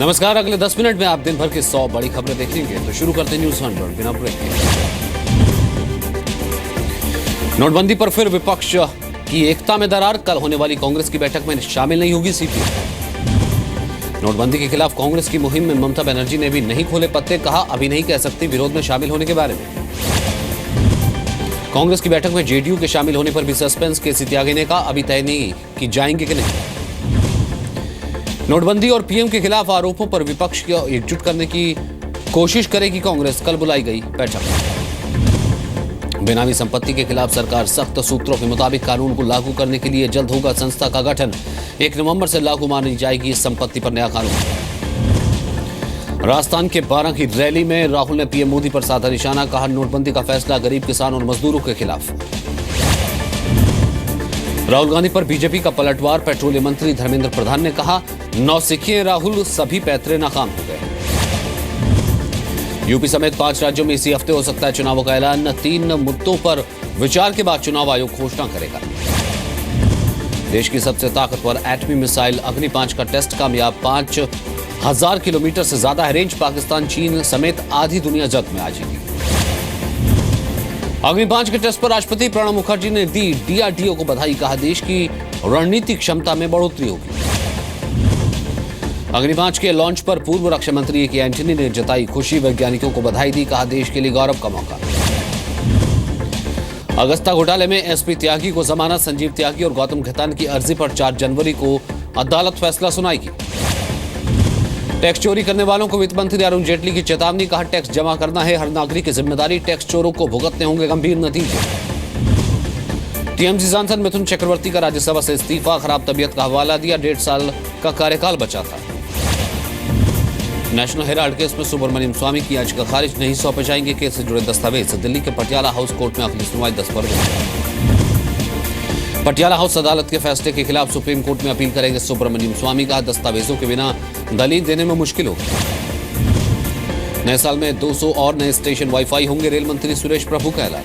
नमस्कार। अगले 10 मिनट में आप दिन भर की 100 बड़ी खबरें देखेंगे, तो शुरू करते हैं न्यूज 100 बिना ब्रेक के। नोटबंदी पर फिर विपक्ष की एकता में दरार। कल होने वाली कांग्रेस की बैठक में शामिल नहीं होगी सीपीएम। नोटबंदी के खिलाफ कांग्रेस की मुहिम में ममता बनर्जी ने भी नहीं खोले पत्ते। कहा, अभी नहीं कह सकती विरोध में शामिल होने के बारे में। कांग्रेस की बैठक में जेडीयू के शामिल होने पर भी सस्पेंस। केसी त्यागी ने कहा, अभी तय नहीं कि जाएंगे कि नहीं। नोटबंदी और पीएम के खिलाफ आरोपों पर विपक्ष को एकजुट करने की कोशिश करेगी कांग्रेस। कल बुलाई गई बैठक। बेनामी संपत्ति के खिलाफ सरकार सख्त सूत्रों के मुताबिक कानून को लागू करने के लिए जल्द होगा संस्था का गठन। 1 नवंबर से लागू मानी जाएगी इस संपत्ति पर नया कानून। राजस्थान के 12 की रैली में राहुल ने पीएम मोदी पर साधा निशाना। कहा, नोटबंदी का फैसला गरीब, किसान और मजदूरों के खिलाफ। राहुल गांधी पर बीजेपी का पलटवार। पेट्रोलियम मंत्री धर्मेंद्र प्रधान ने कहा, नौसिखिए राहुल, सभी पैतरे नाकाम हो गए। यूपी समेत 5 राज्यों में इसी हफ्ते हो सकता है चुनावों का ऐलान। 3 मुद्दों पर विचार के बाद चुनाव आयोग घोषणा करेगा। देश की सबसे ताकतवर एटमी मिसाइल अग्नि 5 का टेस्ट कामयाब। 5000 किलोमीटर से ज्यादा है रेंज। पाकिस्तान, चीन समेत आधी दुनिया जद में आ जाएगी। अग्नि 5 के टेस्ट पर राष्ट्रपति प्रणब मुखर्जी ने दी डीआरडीओ को बधाई। कहा, देश की रणनीतिक क्षमता में बढ़ोतरी होगी। अग्नि 5 के लॉन्च पर पूर्व रक्षा मंत्री ए के एंटनी ने जताई खुशी। वैज्ञानिकों को बधाई दी। कहा, देश के लिए गौरव का मौका। अगस्ता घोटाले में एसपी त्यागी को जमानत। संजीव त्यागी और गौतम खेतान की अर्जी पर 4 जनवरी को अदालत फैसला सुनाएगी। टैक्स चोरी करने वालों को वित्त मंत्री अरुण जेटली की चेतावनी। कहा, टैक्स जमा करना है हर नागरिक की जिम्मेदारी। टैक्स चोरों को भुगतने होंगे गंभीर नतीजे। टीएमसी सांसद मिथुन चक्रवर्ती का राज्यसभा से इस्तीफा। खराब तबीयत का हवाला दिया। 1.5 साल का कार्यकाल बचा था। नेशनल हेराल्ड केस में सुब्रमण्यम स्वामी की याचिका खारिज। नहीं सौंपे जाएंगे केस से जुड़े दस्तावेज। दिल्ली के पटियाला हाउस कोर्ट में अगली सुनवाई 10 फरवरी। पटियाला हाउस अदालत के फैसले के खिलाफ सुप्रीम कोर्ट में अपील करेंगे सुब्रमण्यम स्वामी। का दस्तावेजों के बिना दलील देने में मुश्किल होगी। नए साल में 200 और नए स्टेशन वाईफाई होंगे। रेल मंत्री सुरेश प्रभु का ऐलान।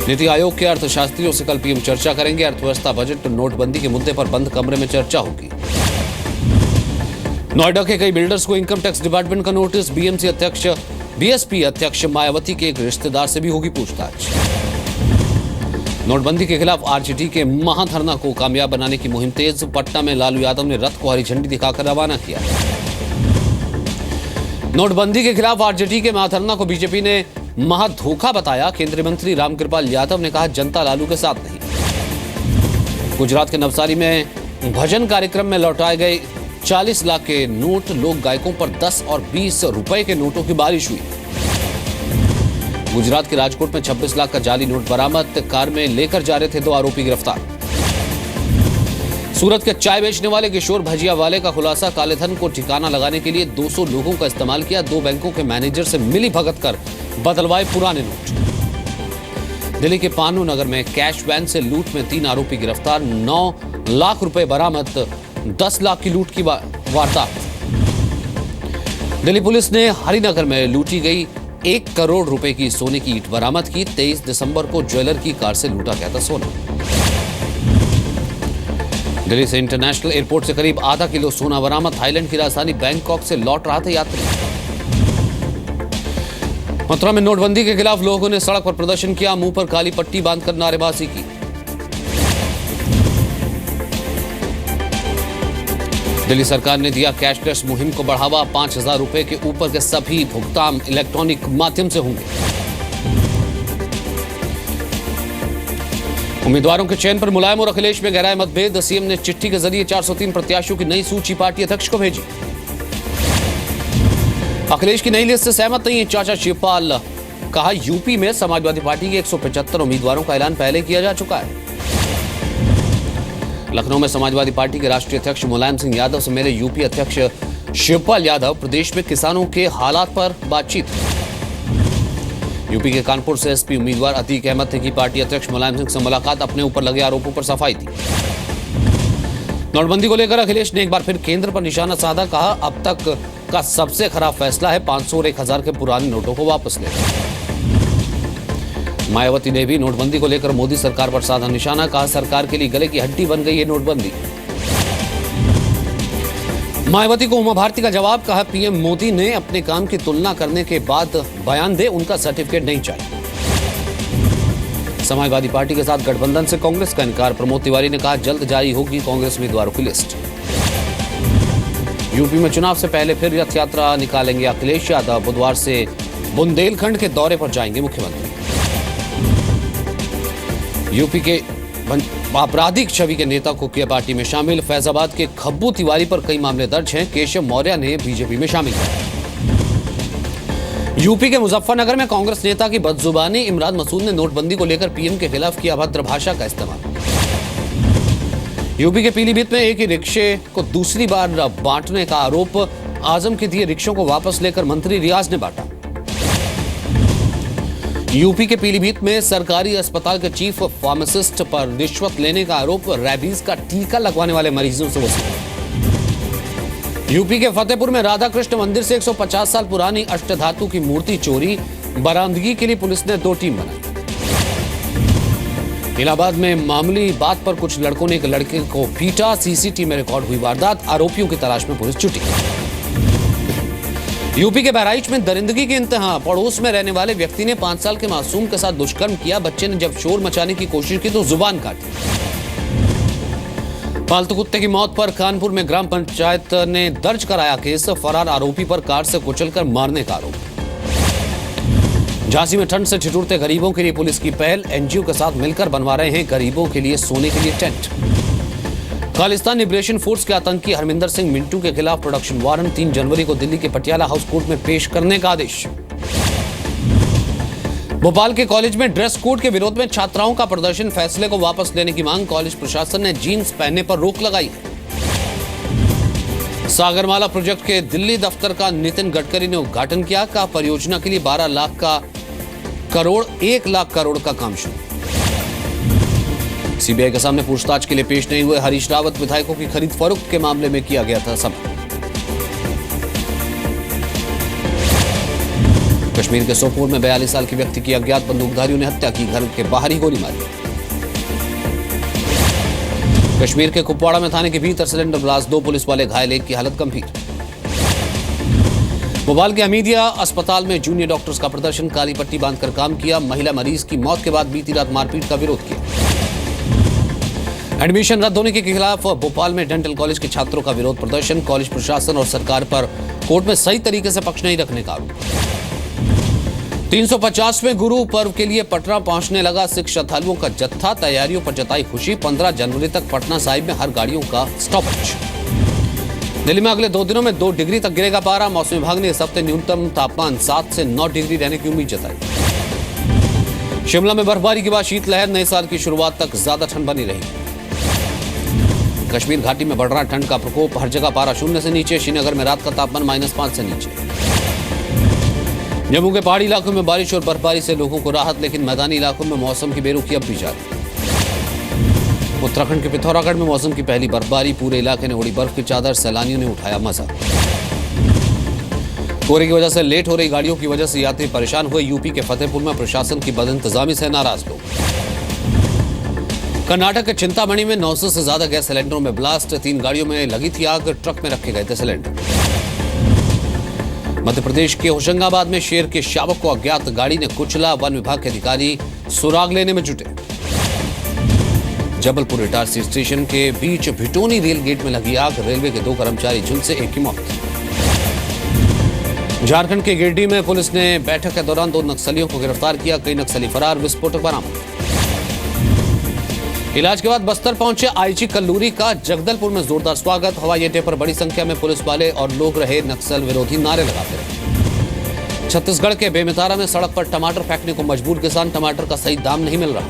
नीति आयोग के अर्थशास्त्रियों से कल पीएम चर्चा करेंगे। अर्थव्यवस्था, बजट, नोटबंदी के मुद्दे पर बंद कमरे में चर्चा होगी। नोएडा के कई बिल्डर्स को इनकम टैक्स डिपार्टमेंट का नोटिस। बीएसपी अध्यक्ष मायावती के एक रिश्तेदार से भी होगी पूछताछ। नोटबंदी के खिलाफ आरजेडी के महाधरना को कामयाब बनाने की मुहिम तेज। पटना में लालू यादव ने रथ को हरी झंडी दिखाकर रवाना किया। नोटबंदी के खिलाफ आरजेडी के महाधरना को बीजेपी ने महाधोखा बताया। केंद्रीय मंत्री रामकृपाल यादव ने कहा, जनता लालू के साथ नहीं। गुजरात के नवसारी में भजन कार्यक्रम में लौटाए गए 40 लाख के नोट। लोक गायकों पर 10 और 20 रुपए के नोटों की बारिश हुई। गुजरात के राजकोट में 26 लाख का जाली नोट बरामद। कार में लेकर जा रहे थे 2 आरोपी गिरफ्तार। सूरत के चाय बेचने वाले किशोर भजिया वाले का खुलासा। काले धन को ठिकाना लगाने के लिए 200 लोगों का इस्तेमाल किया। 2 बैंकों के मैनेजर से मिली भगत कर बदलवाए पुराने नोट। दिल्ली के पानू नगर में कैश वैन से लूट में 3 आरोपी गिरफ्तार। 9 लाख रुपए बरामद। 10 लाख की लूट की वारदात। दिल्ली पुलिस ने हरिनगर में लूटी गई 1 करोड़ रुपए की सोने की ईंट बरामद की। 23 दिसंबर को ज्वेलर की कार से लूटा गया था सोना। दिल्ली से इंटरनेशनल एयरपोर्ट से करीब आधा किलो सोना बरामद। थाईलैंड की राजधानी बैंकॉक से लौट रहा था यात्री। मथुरा में नोटबंदी के खिलाफ लोगों ने सड़क पर प्रदर्शन किया। मुंह पर काली पट्टी बांधकर नारेबाजी की। दिल्ली सरकार ने दिया कैशलेस मुहिम को बढ़ावा। 5000 रुपए के ऊपर के सभी भुगतान इलेक्ट्रॉनिक माध्यम से होंगे। उम्मीदवारों के चयन पर मुलायम और अखिलेश में गहराए मतभेद। सीएम ने चिट्ठी के जरिए 403 प्रत्याशियों की नई सूची पार्टी अध्यक्ष को भेजी। अखिलेश की नई लिस्ट से सहमत नहीं है चाचा शिवपाल। कहा, यूपी में समाजवादी पार्टी के 175 उम्मीदवारों का ऐलान पहले किया जा चुका है। लखनऊ में समाजवादी पार्टी के राष्ट्रीय अध्यक्ष मुलायम सिंह यादव से मिले यूपी अध्यक्ष शिवपाल यादव। प्रदेश में किसानों के हालात पर बातचीत। यूपी के कानपुर से एसपी उम्मीदवार अतीक अहमद ने की पार्टी अध्यक्ष मुलायम सिंह से मुलाकात। अपने ऊपर लगे आरोपों पर सफाई दी। नोटबंदी को लेकर अखिलेश ने एक बार फिर केंद्र पर निशाना साधा। कहा, अब तक का सबसे खराब फैसला है 500 और 1000 के पुराने नोटों को वापस लेना। मायावती ने भी नोटबंदी को लेकर मोदी सरकार पर साधा निशाना। कहा, सरकार के लिए गले की हड्डी बन गई है नोटबंदी। मायावती को उमा भारती का जवाब, कहा पीएम मोदी ने अपने काम की तुलना करने के बाद बयान दे, उनका सर्टिफिकेट नहीं चाहिए। समाजवादी पार्टी के साथ गठबंधन से कांग्रेस का इनकार, प्रमोद तिवारी ने कहा जल्द जारी होगी कांग्रेस उम्मीदवारों की लिस्ट। यूपी में चुनाव से पहले फिर रथ यात्रा निकालेंगे अखिलेश यादव, बुधवार से बुंदेलखंड के दौरे पर जाएंगे मुख्यमंत्री। यूपी के आपराधिक छवि के नेता को किया पार्टी में शामिल, फैजाबाद के खब्बू तिवारी पर कई मामले दर्ज हैं, केशव मौर्य ने बीजेपी में शामिल किया। यूपी के मुजफ्फरनगर में कांग्रेस नेता की बदजुबानी, इमरान मसूद ने नोटबंदी को लेकर पीएम के खिलाफ किया अभद्र भाषा का इस्तेमाल। यूपी के पीलीभीत में एक ही रिक्शे को दूसरी बार बांटने का आरोप, आजम के दिए रिक्शों को वापस लेकर मंत्री रियाज ने बांटा। यूपी के पीलीभीत में सरकारी अस्पताल के चीफ फार्मासिस्ट पर रिश्वत लेने का आरोप, रैबीज का टीका लगवाने वाले मरीजों से वसूली। यूपी के फतेहपुर में राधा कृष्ण मंदिर से 150 साल पुरानी अष्टधातु की मूर्ति चोरी, बरामदगी के लिए पुलिस ने 2 टीम बनाई। इलाहाबाद में मामूली बात पर कुछ लड़कों ने एक लड़के को पीटा, सीसीटीवी में रिकॉर्ड हुई वारदात, आरोपियों की तलाश में पुलिस जुटी। यूपी के बहराइच में दरिंदगी की इंतहा, पड़ोस में रहने वाले व्यक्ति ने 5 साल के मासूम के साथ दुष्कर्म किया, बच्चे ने जब शोर मचाने की कोशिश की तो जुबान काटी। पालतू कुत्ते की मौत पर कानपुर में ग्राम पंचायत ने दर्ज कराया केस, फरार आरोपी पर कार से कुचलकर मारने का आरोप। झांसी में ठंड से ठिठुरते गरीबों के लिए पुलिस की पहल, एनजीओ के साथ मिलकर बनवा रहे हैं गरीबों के लिए सोने के लिए टेंट। खालिस्तान लिबरेशन फोर्स के आतंकी हरमिंदर सिंह मिंटू के खिलाफ प्रोडक्शन वारंट, 3 जनवरी को दिल्ली के पटियाला हाउस कोर्ट में पेश करने का आदेश। भोपाल के कॉलेज में ड्रेस कोड के विरोध में छात्राओं का प्रदर्शन, फैसले को वापस लेने की मांग, कॉलेज प्रशासन ने जीन्स पहनने पर रोक लगाई। सागरमाला प्रोजेक्ट के दिल्ली दफ्तर का नितिन गडकरी ने उद्घाटन किया, कहा परियोजना के लिए 1 लाख करोड़ का काम शुरू। सीबीआई के सामने पूछताछ के लिए पेश नहीं हुए हरीश रावत, विधायकों की खरीद फरोख्त के मामले में किया गया था समय। कश्मीर के सोपोर में 42 साल के व्यक्ति की अज्ञात बंदूकधारियों ने हत्या की, घर के बाहर ही गोली मारी। कश्मीर के कुपवाड़ा में थाने के भीतर सिलेंडर ब्लास्ट, 2 पुलिस वाले घायल, एक की हालत गंभीर। भोपाल के हमीदिया अस्पताल में जूनियर डॉक्टर्स का प्रदर्शन, काली पट्टी बांधकर काम किया, महिला मरीज की मौत के बाद बीती रात मारपीट का विरोध किया। एडमिशन रद्द होने के खिलाफ भोपाल में डेंटल कॉलेज के छात्रों का विरोध प्रदर्शन, कॉलेज प्रशासन और सरकार पर कोर्ट में सही तरीके से पक्ष नहीं रखने का आरोप। 350वें गुरु पर्व के लिए पटना पहुंचने लगा सिख श्रद्धालुओं का जत्था, तैयारियों पर जताई खुशी, 15 जनवरी तक पटना साहिब में हर गाड़ियों का स्टॉपेज। दिल्ली में अगले 2 दिनों में 2 डिग्री तक गिरेगा पारा, मौसम विभाग ने इस हफ्ते न्यूनतम तापमान 7 से 9 डिग्री रहने की उम्मीद जताई। शिमला में बर्फबारी के बाद शीतलहर, नए साल की शुरुआत तक ज्यादा ठंड बनी रही। कश्मीर घाटी में बढ़ रहा ठंड का प्रकोप, हर जगह पारा 0 से नीचे, श्रीनगर में रात का तापमान -5 से नीचे। जम्मू के पहाड़ी इलाकों में बारिश और बर्फबारी से लोगों को राहत, लेकिन मैदानी इलाकों में मौसम की बेरुखी अब भी जारी। उत्तराखंड के पिथौरागढ़ में मौसम की पहली बर्फबारी, पूरे इलाके ने ओढ़ी बर्फ की चादर, सैलानियों ने उठाया मजा। कोहरे की वजह से लेट हो रही गाड़ियों की वजह से यात्री परेशान हुए, यूपी के फतेहपुर में प्रशासन की बदइंतजामी से नाराज लोग। कर्नाटक के चिंतामणि में 900 से ज्यादा गैस सिलेंडरों में ब्लास्ट, 3 गाड़ियों में लगी थी आग, ट्रक में रखे गए थे सिलेंडर। मध्य प्रदेश के होशंगाबाद में शेर के शावक को अज्ञात गाड़ी ने कुचला, वन विभाग के अधिकारी सुराग लेने में जुटे। जबलपुर इटारसी स्टेशन के बीच भिटोनी रेल गेट में लगी आग, रेलवे के 2 कर्मचारी झुलसे, एक की मौत। झारखंड के गिरिडीह में पुलिस ने बैठक के दौरान 2 नक्सलियों को गिरफ्तार किया, कई नक्सली फरार, विस्फोटक बरामद। इलाज के बाद बस्तर पहुंचे आईजी कल्लूरी का जगदलपुर में जोरदार स्वागत, हवाई अड्डे पर बड़ी संख्या में पुलिस वाले और लोग रहे, नक्सल विरोधी नारे लगाते रहे। छत्तीसगढ़ के बेमेतरा में सड़क पर टमाटर फेंकने को मजबूर किसान, टमाटर का सही दाम नहीं मिल रहा।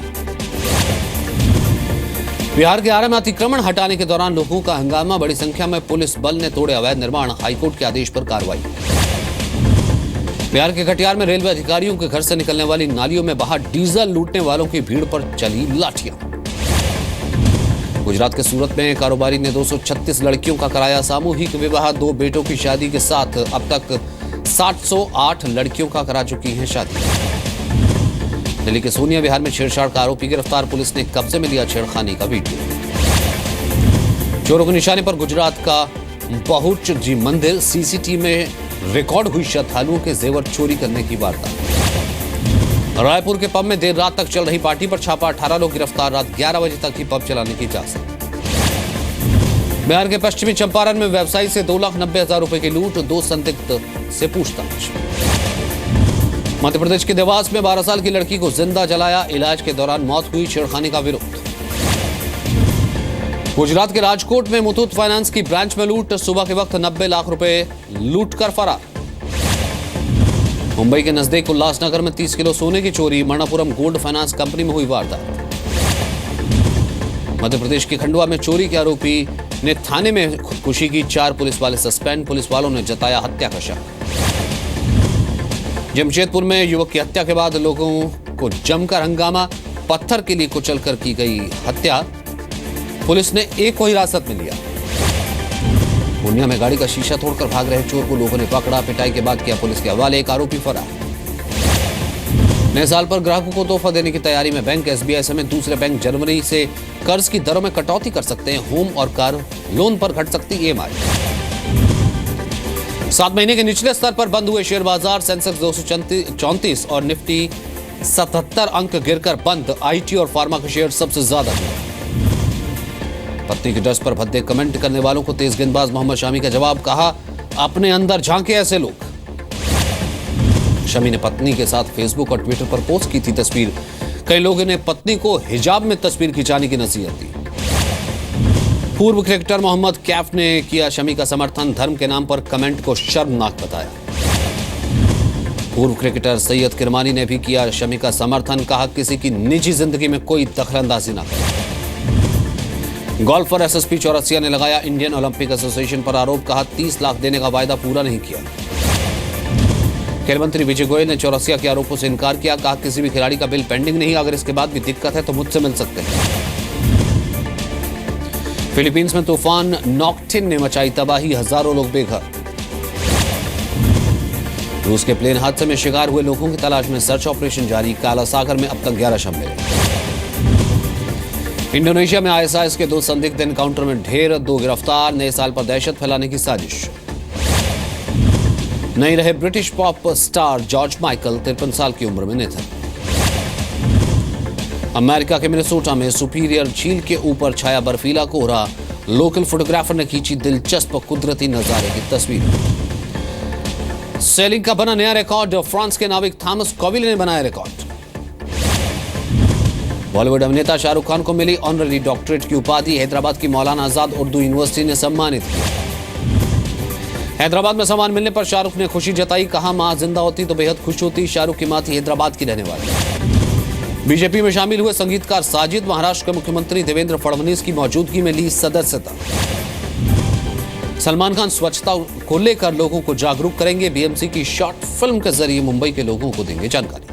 बिहार के आरा में अतिक्रमण हटाने के दौरान लोगों का हंगामा, बड़ी संख्या में पुलिस बल ने तोड़े अवैध निर्माण, हाईकोर्ट के आदेश पर कार्रवाई। बिहार के कटिहार में रेलवे अधिकारियों के घर से निकलने वाली नालियों में बहा डीजल, लूटने वालों की भीड़ पर चली लाठियां। गुजरात के सूरत में कारोबारी ने 236 लड़कियों का कराया सामूहिक विवाह, 2 बेटों की शादी के साथ अब तक 708 लड़कियों का करा चुकी हैं शादी। दिल्ली के सोनिया विहार में छेड़छाड़ का आरोपी गिरफ्तार, पुलिस ने कब्जे में लिया छेड़खानी का वीडियो। चोरों के निशाने पर गुजरात का बहुच जी मंदिर सीसीटीवी में रिकॉर्ड हुई श्रद्धालुओं के जेवर चोरी करने की वारदात। रायपुर के पब में देर रात तक चल रही पार्टी पर छापा, 18 लोग गिरफ्तार, रात 11 बजे तक ही पब चलाने की इजाजत। बिहार के पश्चिमी चंपारण में व्यवसायी से 2,90,000 रुपए की लूट, 2 संदिग्ध से पूछताछ। मध्य प्रदेश के देवास में 12 साल की लड़की को जिंदा जलाया, इलाज के दौरान मौत हुई, छेड़खानी का विरोध। गुजरात के राजकोट में मुथूट फाइनेंस की ब्रांच में लूट, सुबह के वक्त 90 लाख रुपए लूट कर फरार। मुंबई के नजदीक उल्लासनगर में 30 किलो सोने की चोरी, मणप्पुरम गोल्ड फाइनेंस कंपनी में हुई वारदात। मध्य प्रदेश के खंडवा में चोरी के आरोपी ने थाने में खुदकुशी की, 4 पुलिस वाले सस्पेंड, पुलिस वालों ने जताया हत्या का शक। जमशेदपुर में युवक की हत्या के बाद लोगों को जमकर हंगामा, पत्थर के लिए कुचलकर की गई हत्या, पुलिस ने एक को हिरासत में लिया। पूर्णिया में गाड़ी का शीशा तोड़कर भाग रहे चोर को लोगों ने पकड़ा, पिटाई के बाद किया पुलिस के हवाले, एक आरोपी फरार। नए साल पर ग्राहकों को तोहफा देने की तैयारी में बैंक, एसबीआई समेत दूसरे बैंक जनवरी से कर्ज की दरों में कटौती कर सकते हैं, होम और कार लोन पर घट सकती ईएमआई। 7 महीने के निचले स्तर पर बंद हुए शेयर बाजार, सेंसेक्स 234 और निफ्टी 77 अंक गिरकर बंद, आईटी और फार्मा के शेयर सबसे ज्यादा गिरे। पत्नी की ड्रेस पर भद्दे कमेंट करने वालों को तेज गेंदबाज मोहम्मद शामी का जवाब, कहा अपने अंदर झांके ऐसे लोग। शमी ने पत्नी के साथ फेसबुक और ट्विटर पर पोस्ट की थी तस्वीर, कई लोगों ने पत्नी को हिजाब में तस्वीर खिंचाने की नसीहत दी। पूर्व क्रिकेटर मोहम्मद कैफ ने किया शमी का समर्थन, धर्म के नाम पर कमेंट को शर्मनाक बताया। पूर्व क्रिकेटर सैयद किरमानी ने भी किया शमी का समर्थन, कहा किसी की निजी जिंदगी में कोई दखलंदाजी ना करें। गोल्फर एसएसपी चौरसिया ने लगाया इंडियन ओलंपिक एसोसिएशन पर आरोप, कहा 30 लाख देने का वायदा पूरा नहीं किया। खेल मंत्री विजय गोयल ने चौरसिया के आरोपों से इनकार किया, कहा किसी भी खिलाड़ी का बिल पेंडिंग नहीं, अगर इसके बाद भी दिक्कत है तो मुझसे मिल सकते हैं। फिलीपींस में तूफान नॉक्टिन ने मचाई तबाही, हजारों लोग बेघर। रूस के प्लेन हादसे में शिकार हुए लोगों की तलाश में सर्च ऑपरेशन जारी, काला सागर में अब तक 11 शव मिले। इंडोनेशिया में आईएसआईएस के 2 संदिग्ध एनकाउंटर में ढेर, 2 गिरफ्तार, नए साल पर दहशत फैलाने की साजिश। नहीं रहे British pop star George Michael, 53 साल की उम्र में निधन। अमेरिका के मिनेसोटा में सुपीरियर झील के ऊपर छाया बर्फीला कोहरा, लोकल फोटोग्राफर ने खींची दिलचस्प कुदरती नजारे की तस्वीर। सेलिंग का बना नया रिकॉर्ड, फ्रांस के नाविक थॉमस कॉविल ने बनाया रिकॉर्ड। बॉलीवुड अभिनेता शाहरुख खान को मिली ऑनररी डॉक्टरेट की उपाधि, हैदराबाद की मौलाना आजाद उर्दू यूनिवर्सिटी ने सम्मानित किया। हैदराबाद में सम्मान मिलने पर शाहरुख ने खुशी जताई, कहा मां जिंदा होती तो बेहद खुश होती, शाहरुख की मां थी हैदराबाद की रहने वाली। बीजेपी में शामिल हुए संगीतकार साजिद, महाराष्ट्र के मुख्यमंत्री देवेंद्र फडणवीस की मौजूदगी में ली सदस्यता। सलमान खान स्वच्छता को लेकर लोगों को जागरूक करेंगे, बीएमसी की शॉर्ट फिल्म के जरिए मुंबई के लोगों को देंगे जानकारी।